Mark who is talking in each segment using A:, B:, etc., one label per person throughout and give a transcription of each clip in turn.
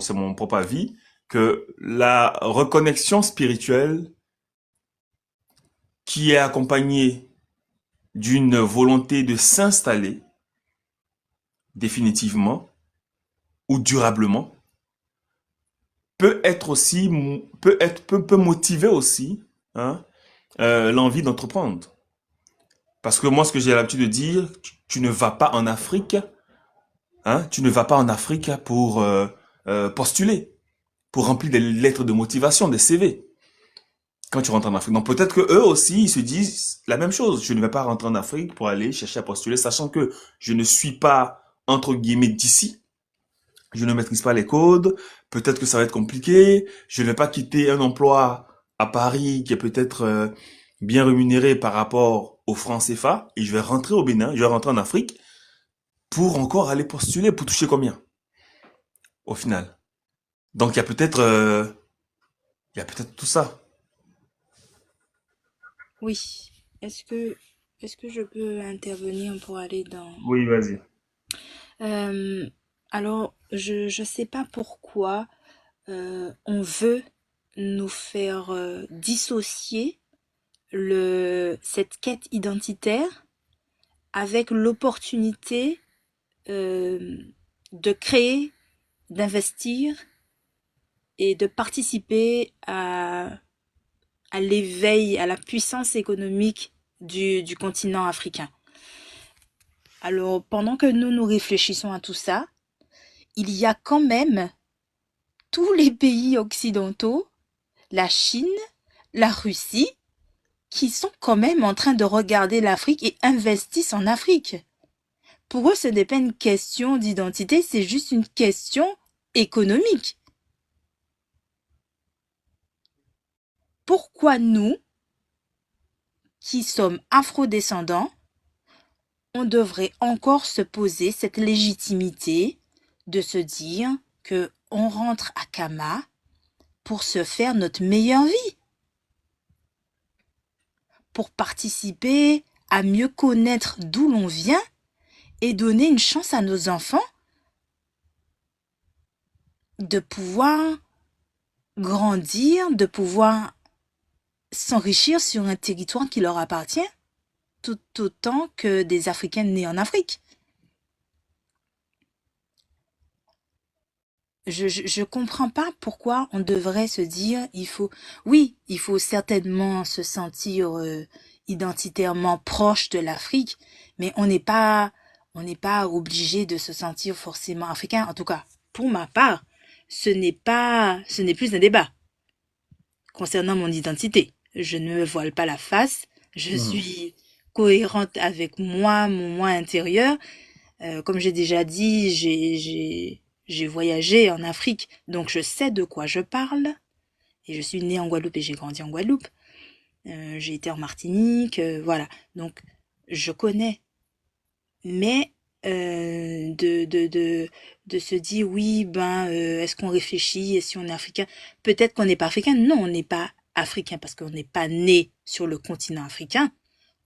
A: c'est mon propre avis, que la reconnexion spirituelle qui est accompagnée d'une volonté de s'installer définitivement ou durablement peut être aussi, peut motiver aussi, hein, l'envie d'entreprendre. Parce que moi, ce que j'ai l'habitude de dire, tu ne vas pas en Afrique, hein, tu ne vas pas en Afrique pour postuler, pour remplir des lettres de motivation, des CV, quand tu rentres en Afrique. Donc peut-être que eux aussi, ils se disent la même chose. Je ne vais pas rentrer en Afrique pour aller chercher à postuler, sachant que je ne suis pas, entre guillemets, d'ici. Je ne maîtrise pas les codes. Peut-être que ça va être compliqué. Je ne vais pas quitter un emploi à Paris qui est peut-être bien rémunéré par rapport au franc CFA et je vais rentrer au Bénin, je vais rentrer en Afrique pour encore aller postuler pour toucher combien au final. Donc il y a peut-être tout ça.
B: Oui. Est-ce que, est-ce que je peux intervenir pour aller dans...
A: Oui, vas-y.
B: Euh, alors, je sais pas pourquoi on veut nous faire dissocier cette quête identitaire avec l'opportunité euh, de créer, d'investir et de participer à l'éveil, à la puissance économique du continent africain. Alors, pendant que nous réfléchissons à tout ça, il y a quand même tous les pays occidentaux, la Chine, la Russie, qui sont quand même en train de regarder l'Afrique et investissent en Afrique. Pour eux, ce n'est pas une question d'identité, c'est juste une question économique. Pourquoi nous, qui sommes afrodescendants, on devrait encore se poser cette légitimité de se dire que on rentre à Kama pour se faire notre meilleure vie, pour participer à mieux connaître d'où l'on vient et donner une chance à nos enfants de pouvoir grandir, de pouvoir s'enrichir sur un territoire qui leur appartient, tout autant que des Africains nés en Afrique. Je comprends pas pourquoi on devrait se dire oui, il faut certainement se sentir identitairement proche de l'Afrique, mais on n'est pas obligé de se sentir forcément africain. En tout cas, pour ma part, ce n'est plus un débat concernant mon identité. Je ne me voile pas la face, je
A: Mhm.
B: suis cohérente avec moi, mon moi intérieur. Comme j'ai déjà dit, j'ai voyagé en Afrique, donc je sais de quoi je parle. Et je suis née en Guadeloupe et j'ai grandi en Guadeloupe. J'ai été en Martinique, voilà. Donc je connais. Mais de se dire oui, est-ce qu'on réfléchit, et si on est africain? Peut-être qu'on n'est pas africain. Non, on n'est pas africain parce qu'on n'est pas né sur le continent africain.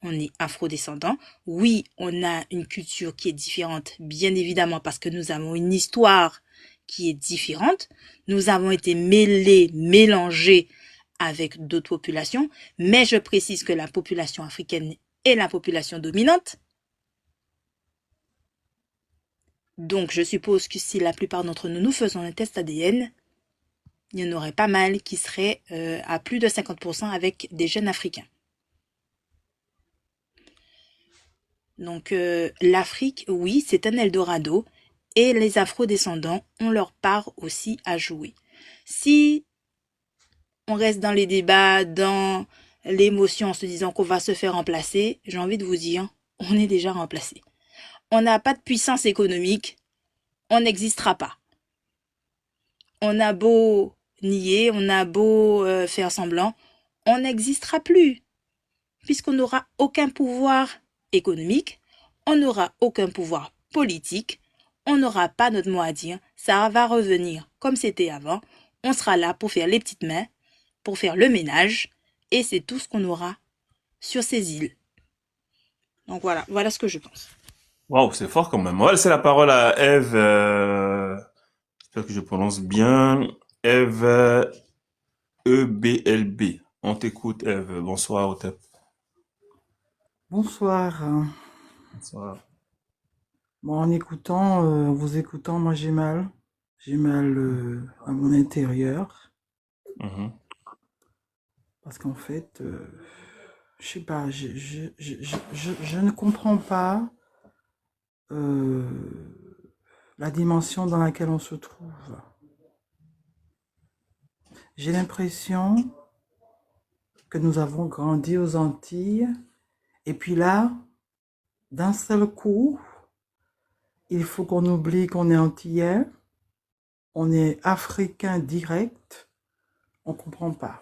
B: On est afrodescendant. Oui, on a une culture qui est différente, bien évidemment, parce que nous avons une histoire qui est différente. Nous avons été mêlés, mélangés avec d'autres populations, mais je précise que la population africaine est la population dominante. Donc, je suppose que si la plupart d'entre nous, nous faisons un test ADN, il y en aurait pas mal qui seraient à plus de 50% avec des jeunes africains. Donc l'Afrique, oui, c'est un Eldorado et les Afro-descendants ont leur part aussi à jouer. Si on reste dans les débats, dans l'émotion en se disant qu'on va se faire remplacer, j'ai envie de vous dire, on est déjà remplacé. On n'a pas de puissance économique, on n'existera pas. On a beau nier, on a beau faire semblant, on n'existera plus, puisqu'on n'aura aucun pouvoir économique, on n'aura aucun pouvoir politique, on n'aura pas notre mot à dire, ça va revenir comme c'était avant, on sera là pour faire les petites mains, pour faire le ménage, et c'est tout ce qu'on aura sur ces îles. Donc voilà, voilà ce que je pense.
A: Waouh, c'est fort quand même. On va laisser la parole à Eve. J'espère que je prononce bien. Eve, EBLB. On t'écoute, Eve. Bonsoir, Otep.
C: Bonsoir.
A: Bonsoir.
C: Bon, en vous écoutant, moi j'ai mal. J'ai mal à mon intérieur.
A: Mhm.
C: Parce qu'en fait, je sais pas, je ne comprends pas euh, la dimension dans laquelle on se trouve. J'ai l'impression que nous avons grandi aux Antilles. Et puis là, d'un seul coup, il faut qu'on oublie qu'on est antillais, on est africain direct, on comprend pas.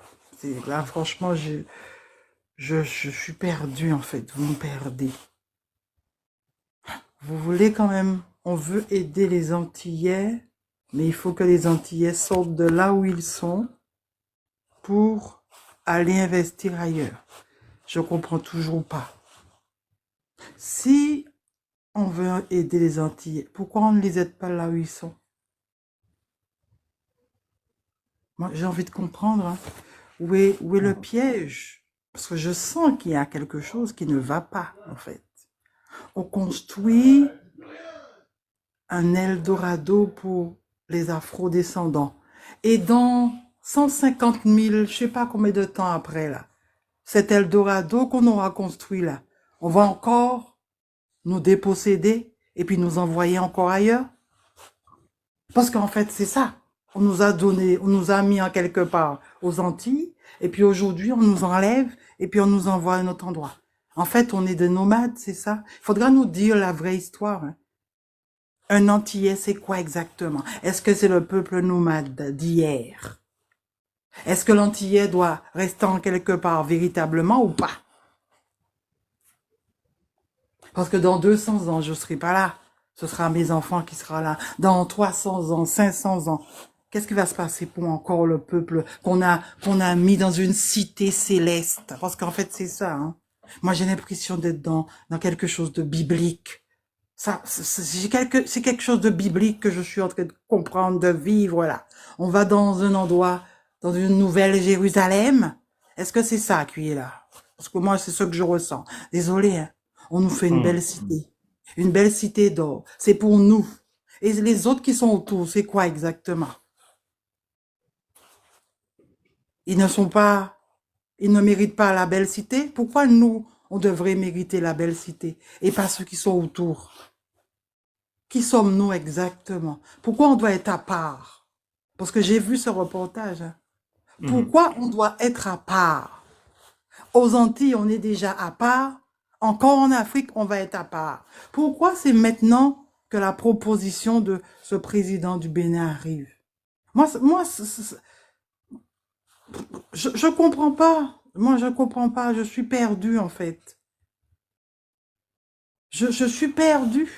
C: Là, franchement, je suis perdu en fait. Vous me perdez. Vous voulez quand même, on veut aider les Antillais, mais il faut que les Antillais sortent de là où ils sont pour aller investir ailleurs. Je comprends toujours pas. Si on veut aider les Antillais, pourquoi on ne les aide pas là où ils sont? Moi, j'ai envie de comprendre, hein. Où est le piège? Parce que je sens qu'il y a quelque chose qui ne va pas, en fait. On construit un Eldorado pour les afro-descendants. Et dans 150 000, je sais pas combien de temps après, là, cet Eldorado qu'on aura construit là, on va encore nous déposséder et puis nous envoyer encore ailleurs. Parce qu'en fait, c'est ça. On nous a donné, on nous a mis en quelque part aux Antilles, et puis aujourd'hui, on nous enlève, et puis on nous envoie à un autre endroit. En fait, on est des nomades, c'est ça. Il faudra nous dire la vraie histoire, hein. Un Antillais, c'est quoi exactement? Est-ce que c'est le peuple nomade d'hier? Est-ce que l'Antillais doit rester en quelque part véritablement ou pas? Parce que dans 200 ans, je ne serai pas là. Ce sera mes enfants qui seront là. Dans 300 ans, 500 ans, qu'est-ce qui va se passer pour encore le peuple qu'on a mis dans une cité céleste? Parce qu'en fait, c'est ça, hein. Moi, j'ai l'impression d'être dans quelque chose de biblique. Ça, c'est quelque chose de biblique que je suis en train de comprendre, de vivre là. On va dans un endroit, dans une nouvelle Jérusalem. Est-ce que c'est ça qui est là? Parce que moi, c'est ce que je ressens. Désolé, hein. On nous fait une belle cité d'or. C'est pour nous. Et les autres qui sont autour, c'est quoi exactement? Ils ne méritent pas la belle cité. Pourquoi nous, on devrait mériter la belle cité et pas ceux qui sont autour? Qui sommes-nous exactement? Pourquoi on doit être à part? Parce que j'ai vu ce reportage, hein.
A: Mhm.
C: Pourquoi on doit être à part? Aux Antilles, on est déjà à part. Encore en Afrique, on va être à part. Pourquoi c'est maintenant que la proposition de ce président du Bénin arrive? Moi, je comprends pas. Moi, je comprends pas. Je suis perdu, en fait. Je suis perdu.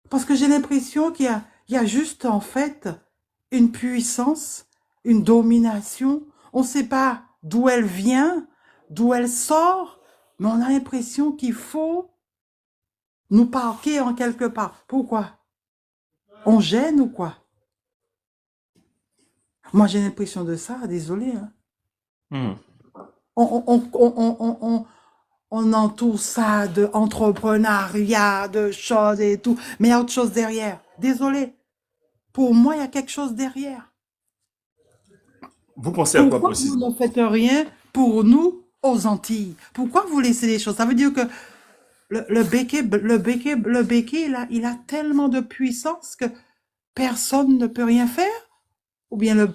C: Parce que j'ai l'impression qu'il y a juste, en fait, une puissance, une domination. On ne sait pas d'où elle vient, d'où elle sort, mais on a l'impression qu'il faut nous parquer en quelque part. Pourquoi? On gêne ou quoi? Moi, j'ai l'impression de ça, désolé, hein.
A: Mhm.
C: On entoure ça de entrepreneuriat, de choses et tout, mais il y a autre chose derrière. Désolé. Pour moi, il y a quelque chose derrière.
A: Vous pensez à quoi
C: Pourquoi vous
A: précisément?
C: ne faites rien pour nous aux Antilles? Pourquoi vous laissez les choses? Ça veut dire que le béquet, là, il a tellement de puissance que personne ne peut rien faire? Ou bien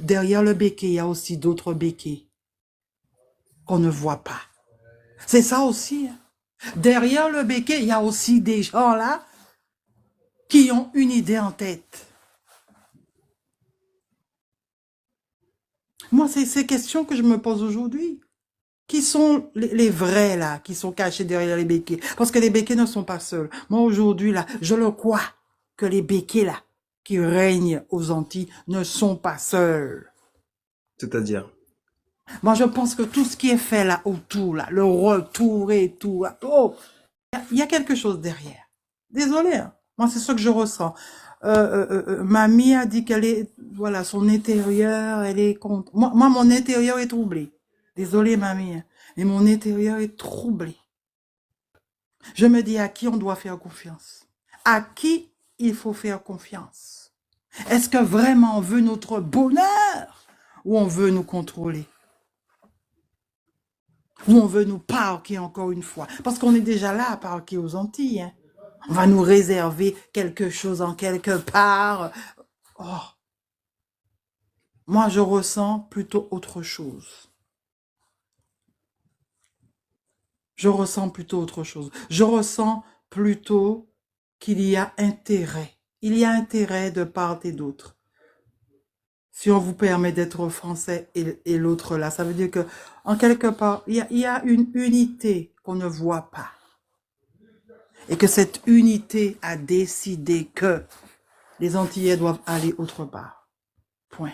C: derrière le béquet, il y a aussi d'autres béquets qu'on ne voit pas. C'est ça aussi, hein. Derrière le béquet, il y a aussi des gens là qui ont une idée en tête. Moi, c'est ces questions que je me pose aujourd'hui. Qui sont les vrais là, qui sont cachés derrière les béquets? Parce que les béquets ne sont pas seuls. Moi, aujourd'hui, là, je le crois que les béquets là, qui règnent aux Antilles, ne sont pas seuls.
A: C'est-à-dire?
C: Moi, je pense que tout ce qui est fait là autour, là, le retour et tout, là, oh, il y a quelque chose derrière. Désolé, hein. Moi, c'est ce que je ressens. Mamie a dit qu'elle est, voilà, son intérieur, elle est contre. Moi, mon intérieur est troublé. Désolée, mamie, hein, mais mon intérieur est troublé. Je me dis à qui on doit faire confiance. À qui il faut faire confiance. Est-ce que vraiment on veut notre bonheur ou on veut nous contrôler? Ou on veut nous parquer encore une fois? Parce qu'on est déjà là à parquer aux Antilles. Hein. On va nous réserver quelque chose en quelque part. Oh, moi, je ressens plutôt autre chose. Je ressens plutôt autre chose. Je ressens plutôt qu'il y a intérêt. Il y a intérêt de part et d'autre. Si on vous permet d'être français et l'autre là, ça veut dire que, en quelque part, il y a une unité qu'on ne voit pas. Et que cette unité a décidé que les Antillais doivent aller autre part. Point.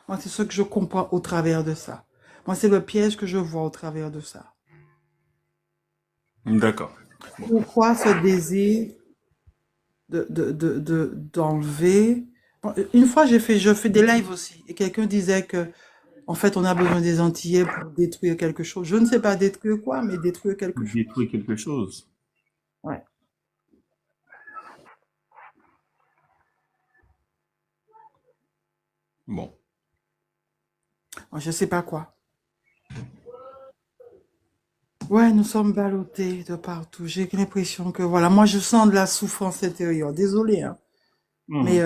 C: Moi, c'est ce que je comprends au travers de ça. Moi, c'est le piège que je vois au travers de ça.
A: D'accord. Bon.
C: Pourquoi ce désir d'enlever... Une fois, je fais des lives aussi, et quelqu'un disait que, en fait, on a besoin des Antillais pour détruire quelque chose. Je ne sais pas détruire quoi, mais détruire quelque chose.
A: Détruire quelque chose.
C: Ouais.
A: Bon.
C: Moi, je sais pas quoi. Ouais, nous sommes ballottés de partout. J'ai l'impression que, voilà, moi, je sens de la souffrance intérieure. Désolée, hein. Mais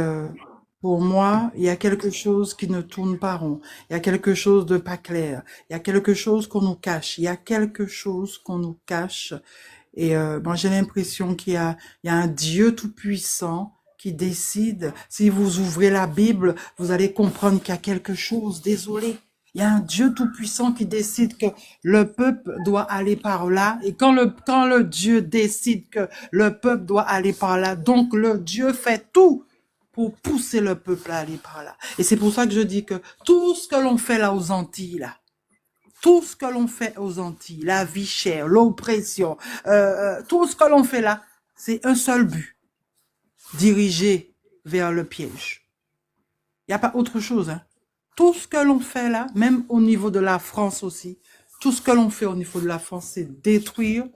C: pour moi, il y a quelque chose qui ne tourne pas rond. Il y a quelque chose de pas clair. Il y a quelque chose qu'on nous cache. Il y a quelque chose qu'on nous cache. Et moi, j'ai l'impression qu'il y a un Dieu tout-puissant qui décide. Si vous ouvrez la Bible, vous allez comprendre qu'il y a quelque chose. Désolé. Il y a un Dieu tout-puissant qui décide que le peuple doit aller par là. Et quand le Dieu décide que le peuple doit aller par là, donc le Dieu fait tout pour pousser le peuple à aller par là. Et c'est pour ça que je dis que tout ce que l'on fait là aux Antilles, là, tout ce que l'on fait aux Antilles, la vie chère, l'oppression, tout ce que l'on fait là, c'est un seul but, diriger vers le piège. Il n'y a pas autre chose. Hein. Tout ce que l'on fait là, même au niveau de la France aussi, tout ce que l'on fait au niveau de la France, c'est détruire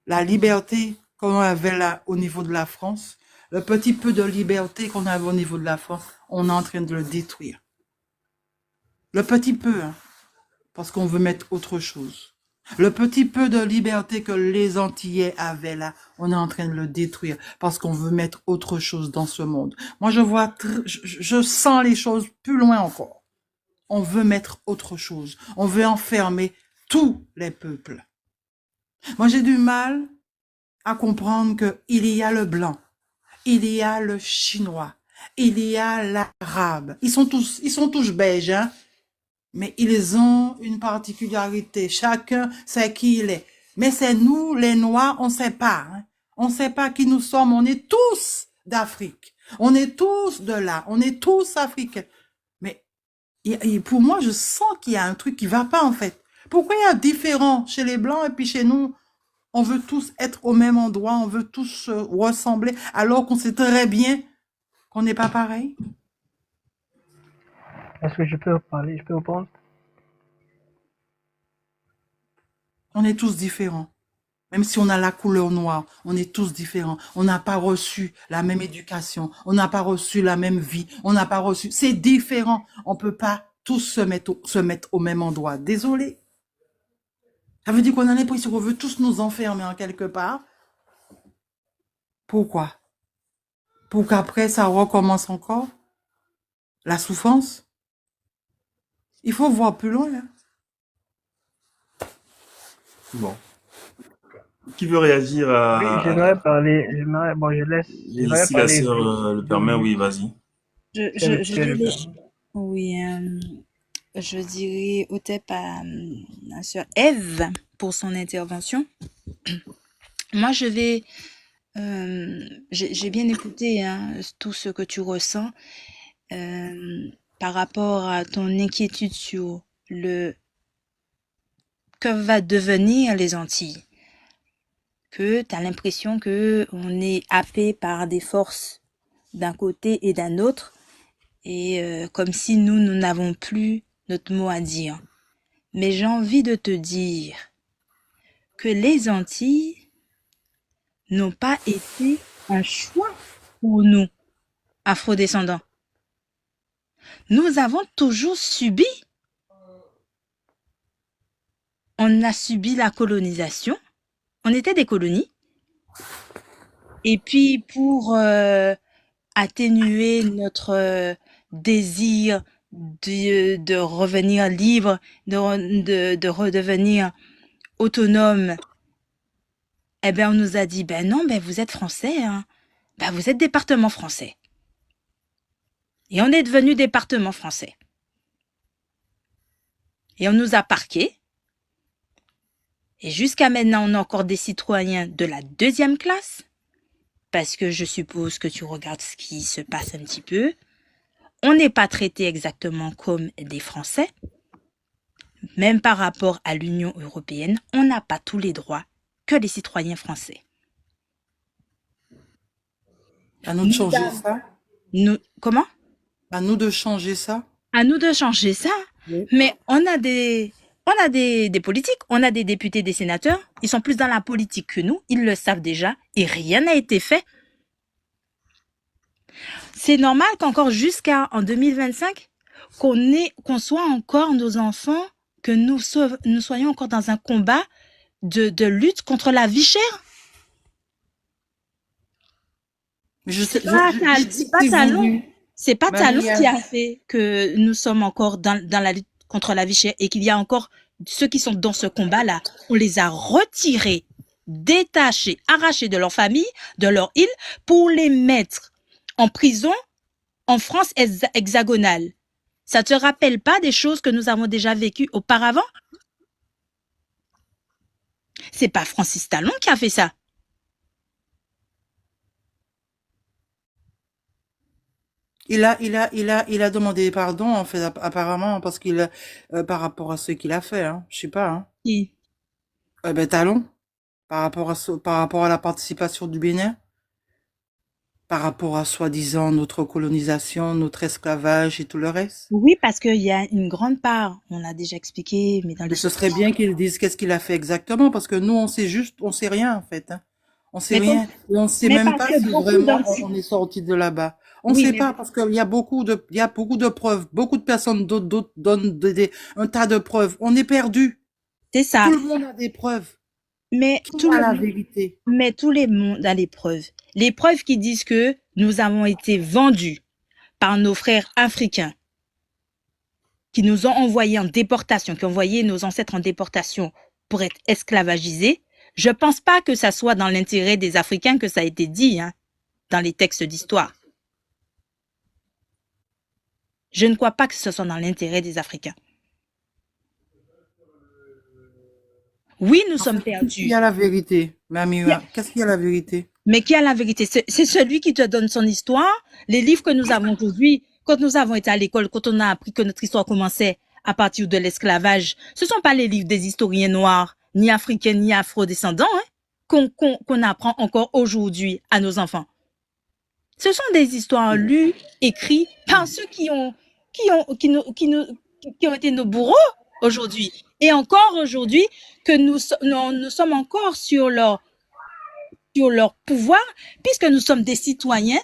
C: la liberté qu'on avait là au niveau de la France. Le petit peu de liberté qu'on avait au niveau de la France, on est en train de le détruire. Le petit peu, hein, parce qu'on veut mettre autre chose. Le petit peu de liberté que les Antillais avaient là, on est en train de le détruire parce qu'on veut mettre autre chose dans ce monde. Moi, je sens les choses plus loin encore. On veut mettre autre chose. On veut enfermer tous les peuples. Moi, j'ai du mal à comprendre qu'il y a le blanc, il y a le chinois, il y a l'arabe. Ils sont tous beiges, hein? Mais ils ont une particularité. Chacun sait qui il est. Mais c'est nous, les Noirs, on sait pas. Hein? On sait pas qui nous sommes. On est tous d'Afrique. On est tous de là. On est tous africains. Mais pour moi, je sens qu'il y a un truc qui va pas, en fait. Pourquoi il y a différent chez les Blancs et puis chez nous? On veut tous être au même endroit. On veut tous se ressembler alors qu'on sait très bien qu'on n'est pas pareil.
D: Est-ce que je peux parler? Je peux répondre?
C: On est tous différents. Même si on a la couleur noire, on est tous différents. On n'a pas reçu la même éducation. On n'a pas reçu la même vie. On n'a pas reçu... C'est différent. On peut pas tous se mettre au même endroit. Désolé. Ça veut dire qu'on a l'impression qu'on veut tous nous enfermer en quelque part. Pourquoi? Pour qu'après, ça recommence encore? La souffrance? Il faut voir plus loin. Hein.
A: Bon. Qui veut réagir à...
D: Oui, j'aimerais parler, bon, j'aimerais
A: si la
D: parler
A: sœur le permet, oui, vas-y.
B: Je voulais, oui, je dirais au tête à la sœur Ève pour son intervention. Moi, j'ai bien écouté hein, tout ce que tu ressens par rapport à ton inquiétude sur le que va devenir les Antilles. que tu as l'impression que on est happé par des forces d'un côté et d'un autre, et comme si nous n'avons plus notre mot à dire. Mais j'ai envie de te dire que les Antilles n'ont pas été un choix pour nous, afrodescendants. Nous avons toujours subi. On a subi la colonisation. On était des colonies. Et puis, pour atténuer notre désir de revenir libre, de redevenir autonome, eh ben, on nous a dit, ben non, ben vous êtes français, hein. Ben vous êtes département français. Et on est devenu département français. Et on nous a parqués. Et jusqu'à maintenant, on a encore des citoyens de la 2e classe. Parce que je suppose que tu regardes ce qui se passe un petit peu. On n'est pas traité exactement comme des Français. Même par rapport à l'Union européenne, on n'a pas tous les droits que les citoyens français.
C: À nous de changer ça.
B: Comment?
C: À nous de changer ça.
B: À nous de changer ça.
C: Oui.
B: Mais on a des politiques, on a des députés, des sénateurs. Ils sont plus dans la politique que nous. Ils le savent déjà. Et rien n'a été fait. C'est normal qu'encore jusqu'en 2025, qu'on soit encore nos enfants, que nous soyons encore dans un combat de lutte contre la vie chère.
C: Mais je sais,
B: C'est pas Talon. C'est pas Talon qui a fait que nous sommes encore dans la lutte contre la vie chère et qu'il y a encore ceux qui sont dans ce combat-là. On les a retirés, détachés, arrachés de leur famille, de leur île, pour les mettre en prison en France hexagonale. Ça te rappelle pas des choses que nous avons déjà vécues auparavant? C'est pas Francis Talon qui a fait ça.
C: Il a demandé pardon, en fait, apparemment, parce qu'il, par rapport à ce qu'il a fait, hein. Je sais pas, hein.
B: Qui?
C: Ben, Talon. Par rapport à la participation du Bénin. Par rapport à soi-disant notre colonisation, notre esclavage et tout le reste.
B: Oui, parce qu'il y a une grande part, on a déjà expliqué, mais dans
C: Mais ce serait bien qu'il dise qu'est-ce qu'il a fait exactement, parce que nous, on sait rien, en fait, hein. On sait rien. Et on sait même pas si vraiment on est sorti de là-bas. On sait pas, parce qu'il y a beaucoup de preuves. Beaucoup de personnes donnent un tas de preuves. On est perdu.
B: C'est ça.
C: Tout le monde a des preuves.
B: Mais
C: tout a la vérité.
B: Mais tout le monde a les preuves. Les preuves qui disent que nous avons été vendus par nos frères africains qui nous ont envoyés en déportation, qui ont envoyé nos ancêtres en déportation pour être esclavagisés. Je pense pas que ça soit dans l'intérêt des Africains que ça a été dit, hein, dans les textes d'histoire. Je ne crois pas que ce soit dans l'intérêt des Africains. Oui, nous sommes perdus.
C: Qui a la vérité, Mamira? Qu'est-ce qu'il y a la vérité?
B: Mais qui a la vérité? C'est celui qui te donne son histoire. Les livres que nous avons aujourd'hui, quand nous avons été à l'école, quand on a appris que notre histoire commençait à partir de l'esclavage, ce sont pas les livres des historiens noirs, ni africains, ni afro-descendants, hein, qu'on apprend encore aujourd'hui à nos enfants. Ce sont des histoires lues, écrites par ceux qui ont été nos bourreaux aujourd'hui. Et encore aujourd'hui, que nous sommes encore sur leur pouvoir, puisque nous sommes des citoyens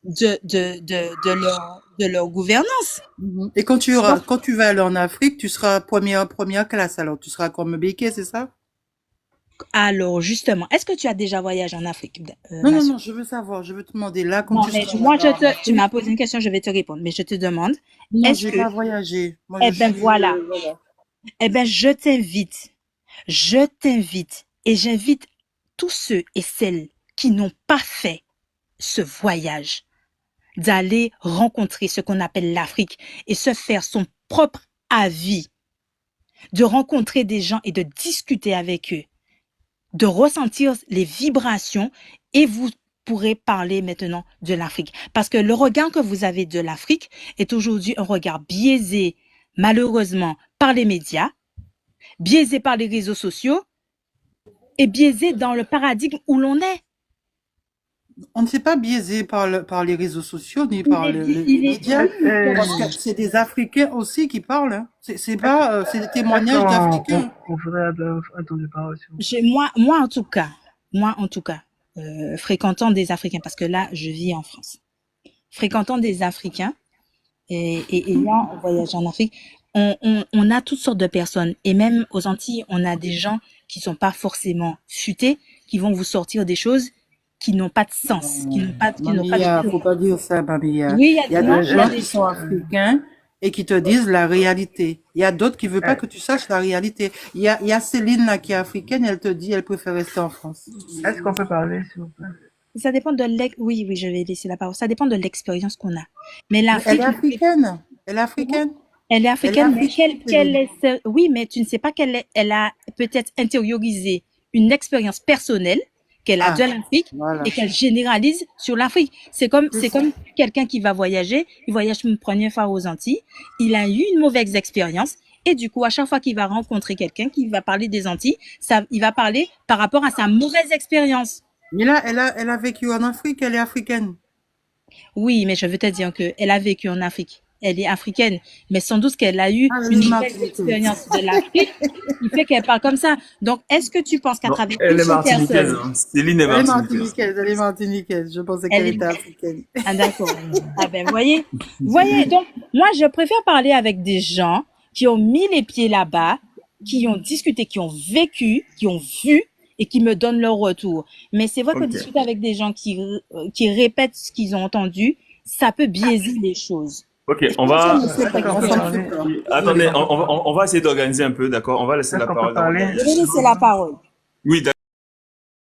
B: de leur gouvernance.
C: Et quand tu vas aller en Afrique, tu seras première classe, alors tu seras comme Béké, c'est ça?
B: Alors, justement, est-ce que tu as déjà voyagé en Afrique?
C: Non, je veux savoir, je veux te demander là, quand
B: tu m'as posé une question, je vais te répondre, mais je te demande,
C: non, j'ai pas voyagé. Moi,
B: voilà. Eh ben, je t'invite, et j'invite tous ceux et celles qui n'ont pas fait ce voyage d'aller rencontrer ce qu'on appelle l'Afrique et se faire son propre avis, de rencontrer des gens et de discuter avec eux, de ressentir les vibrations, et vous pourrez parler maintenant de l'Afrique. Parce que le regard que vous avez de l'Afrique est aujourd'hui un regard biaisé, malheureusement, par les médias, biaisé par les réseaux sociaux, est biaisé dans le paradigme où l'on est.
C: On ne s'est pas biaisé par les réseaux sociaux ni
B: Il
C: par
B: est,
C: les
B: il est,
C: médias, parce que
D: Euh,
C: c'est des Africains aussi qui parlent. Hein. C'est pas, c'est des
D: est-ce
C: témoignages d'Africains.
D: qu'on voudrait avoir un tour de parole, s'il vous plaît?
B: moi en tout cas, fréquentant des Africains, parce que là, je vis en France, fréquentant des Africains et ayant voyagé en Afrique, on a toutes sortes de personnes. Et même aux Antilles, on a des gens qui sont pas forcément futés, qui vont vous sortir des choses qui n'ont pas de sens, qui n'ont pas
C: Mamia,
B: de...
C: faut pas dire ça, Mamia.
B: Oui,
C: Il y a
B: non,
C: des
B: il y a
C: gens
B: des...
C: qui sont africains et qui te disent la réalité. Il y a d'autres qui veulent pas
D: Euh,
C: que tu saches la réalité. Il y a Céline là qui est africaine, elle te dit elle préfère rester en France.
D: Est-ce qu'on peut parler, s'il vous plaît?
B: Ça dépend de oui, je vais laisser la parole. Ça dépend de l'expérience qu'on a. Mais
C: Mais elle
B: l'Afrique,
C: est africaine. Elle est africaine.
B: elle est
C: Elle est
B: africaine, mais
C: africaine,
B: quelle
C: Céline.
B: est oui, mais tu ne sais pas elle a peut-être intériorisé une expérience personnelle qu'elle a de
C: Ah,
B: l'Afrique
C: voilà.
B: et qu'elle généralise sur l'Afrique. C'est
C: C'est ça.
B: comme quelqu'un qui va voyager, il voyage une première fois aux Antilles, il a eu une mauvaise expérience et du coup, à chaque fois qu'il va rencontrer quelqu'un qui va parler des Antilles, il va parler par rapport à sa mauvaise expérience.
C: Mais là, elle a vécu en Afrique, elle est africaine.
B: Oui, mais je veux te dire qu'elle a vécu en Afrique. Elle est africaine, mais sans doute qu'elle a eu
C: Ah, elle
B: une
C: est
B: mauvaise
C: martiniquaise.
B: expérience de l'Afrique qui fait qu'elle parle comme ça. Donc, est-ce que tu penses qu'à
A: Non,
B: travers
A: elle
B: une
A: est
B: seule
A: martiniquaise.
B: personne,
A: Hein. Céline est
C: Elle est
A: martiniquaise.
C: martiniquaise, elle est martiniquaise. Je pensais
B: elle
C: qu'elle
B: est...
C: était africaine.
B: Ah, d'accord. Ah ben, voyez. Donc, moi, je préfère parler avec des gens qui ont mis les pieds là-bas, qui ont discuté, qui ont vécu, qui ont vu et qui me donnent leur retour. Mais c'est vrai que
A: Ok.
B: discuter avec des gens qui répètent ce qu'ils ont entendu, ça peut biaiser les choses.
A: Ok, on
C: Ça
A: va...
C: me fait
D: Est-ce
C: peur,
D: qu'on peut
C: ça me
D: parler?
C: fait peur.
A: Attendez, on va essayer d'organiser un peu, d'accord? On va laisser
D: Est-ce
A: la
D: qu'on peut
A: parole d'abord.
D: parler?
B: Je vais laisser la parole.
A: Oui, d'accord.